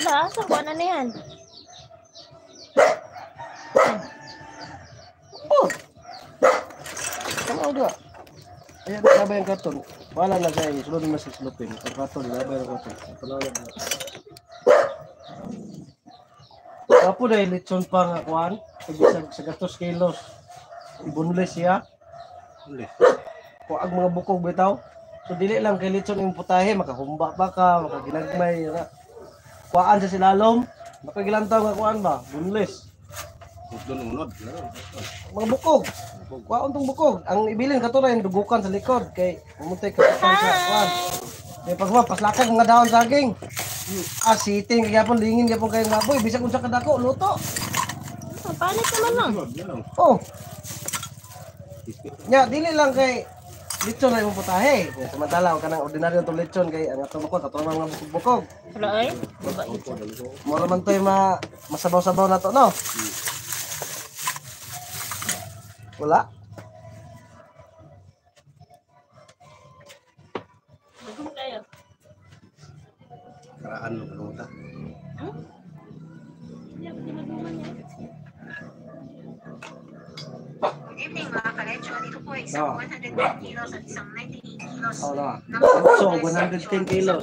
Wala, sa buwan na yan. Oh! Tama udah. Ayan, nabay ang karton. Wala na siya, sulod na si Slopin. Ang karton, nabay ang karton. Panawag na. Kapo dahil litson pa nga kuhan. Sa 100 kilos. Ibunles siya. Kuha ang mga bukog bitaw. So dili lang kay litson yung putahe, makahumba pa ka, makaginagmay. Kuhaan sa silalom. Makagilantaw nga kuhaan ba? Bunles. Mga bukog. Kuhaan tong bukog. Ang ibilin ka to na yung dugukan sa likod. Kay umuntay ka sa kuhaan. Kaya pag paslakag mga dahon saging. Siting kaya pong lingin kaya pong kayong laboy. Bisag unsa kadako, luto. Palit naman lang. Oh. Nya, dili lang kay lechon na yung putahe. Samantala, huwag ka ng ordinaryo itong lechon kay ang atong bukod. Atong mga bukog-bukog. Wala ay? Mura man ito yung masabaw-sabaw na to, no? Wala? Dugong kayo. Karaan mo ano ta? Good evening mga kaletsyo. Dito po isang 110 kilos at isang 98 kilos. So, 110 kilos.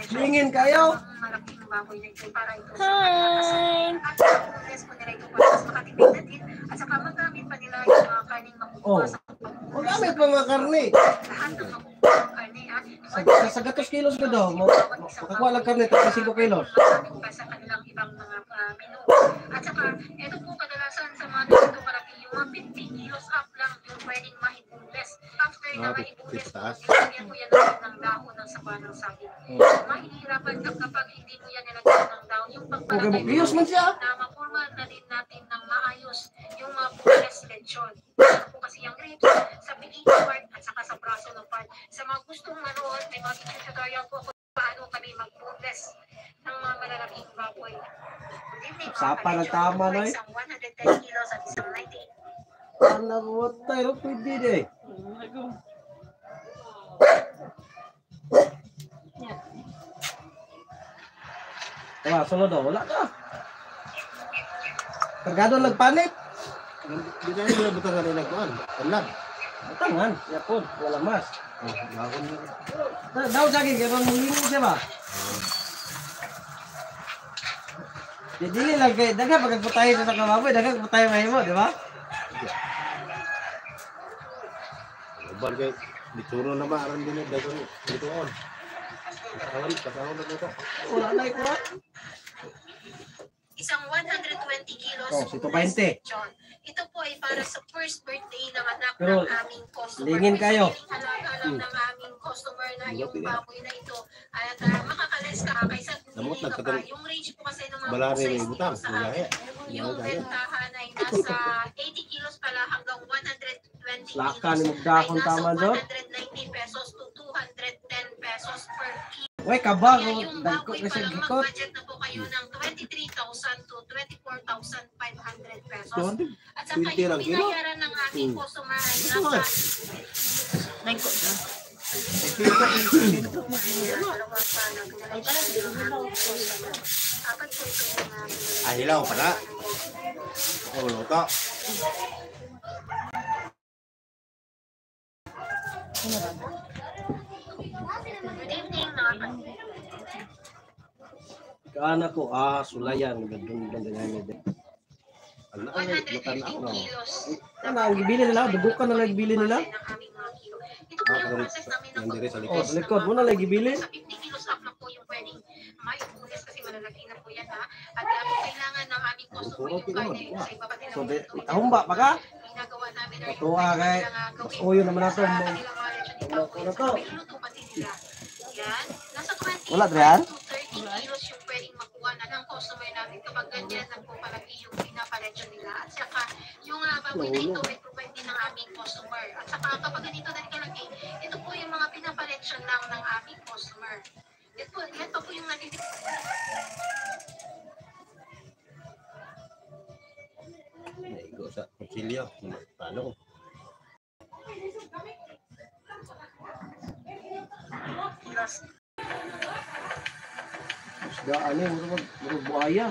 Lingin kayo? Malaking baboy na ito para ito Hi! at sa punes po nila ito para mas makatipid na din at saka magamit pa nila yung mga karning makukuha sa Huwag gamit pa mga karne. lahat ng makukuha ng karne Sa 100 kilos ka daw. Makakuha lang karne, 35 kilos. magamit pa sa kanilang ibang mga menu. At saka, ito po kadalasan sa mga ganito kalaki yung mga 50 kilos up lang yung pwedeng mahibunles. After na mahibunles po, nilagyan mo yan natin ng dahon ng saba ng saging. Mahihirapan ka kapag hindi mo yan nilagyan ng dahon. Yung pagpalagay mo Biyos man siya. na mapurma na din natin ng maayos yung mga bunles lechon. Ano po kasi yung grapes sa piling part at saka sa braso ng part. Sa mga gustong manood, may mga tutorial po ako paano kami mag-bunles ng mga malalaking baboy. Good evening mga Sapa na kaletsyo. tama, Ito po Noy. isang 110 kilos at isang 98. Anak mo tayo, pwede eh. Sunod daw, wala ka. Kargado nagpanit. Di na yung butang kanina nagkuhan. Tanlag. Tangan, yapon, wala mas. Bakon na. Daw saging, kaya mong lingin siya ba? Dili lang kay daga pagputahe sa kababoy, daga putahe mahimo, di ba? Uban kay dituno na ba aran din dagon dito on. Kasawon na dito. Wala na ikuha. Isang 120 kilos. Oh, 120. John. Ito po ay para sa first birthday ng anak Pero, ng aming customer. lingin kayo. Alaga lang ng aming customer na yung baboy na ito. At makakalis ka kaysa Namot hindi ka pa. nagkatang- Yung range po kasi ng mga Balari size rin dito butang. sa Wala amin. eh. Yung bentahan ay nasa 80 kilos pala hanggang 120 Laka kilos. ni magdahon Ay tama nasa dyan. 190 pesos to 210 pesos per kilo. Uy, kabag, Kaya yung dagko baboy na pa siya lang gikot. mag-budget na po kayo ng 23,000 to 24,500 pesos. At saka 20 yung lang kilo? binayaran ng ating customer ay nasa Nagko na. apat po ito yung mga Hilaw pala. Oh, luto. Good evening mga Kaana ko, sulayan. Gandun ganyan din. Ano 115 kilos. Ano, ang gibili nila? Dugukan na lang gibili nila? Ng aming mga kilo. Ito po yung process namin ng Nandiri sa Oh, sa likod mo na lang gibili. Sa 50 kilos up na po yung pwedeng maipulis kasi malalaki na po yan ha. At kailangan ng aming customer yung karne sa ibabatin So, namin. tahumba pa ka? Ginagawa namin ay Patuwa kay, mas uyo naman nato. Ito. Iluluto pati nila. Yan. Nasa 20 Wala, Drian? to 30 kilos yung pwedeng makuha na ng customer namin kapag ganyan lang po palagi yung pinapalensyon nila. At saka yung baboy na ito ay provide din ng aming customer. At saka kapag ganito na kalaki, ito po yung mga pinapalensyon lang ng aming customer. Yan pa po yung nalilip. Naigo sa kutsilyo. Paano? Kilos. Daan eh, murag buhaya.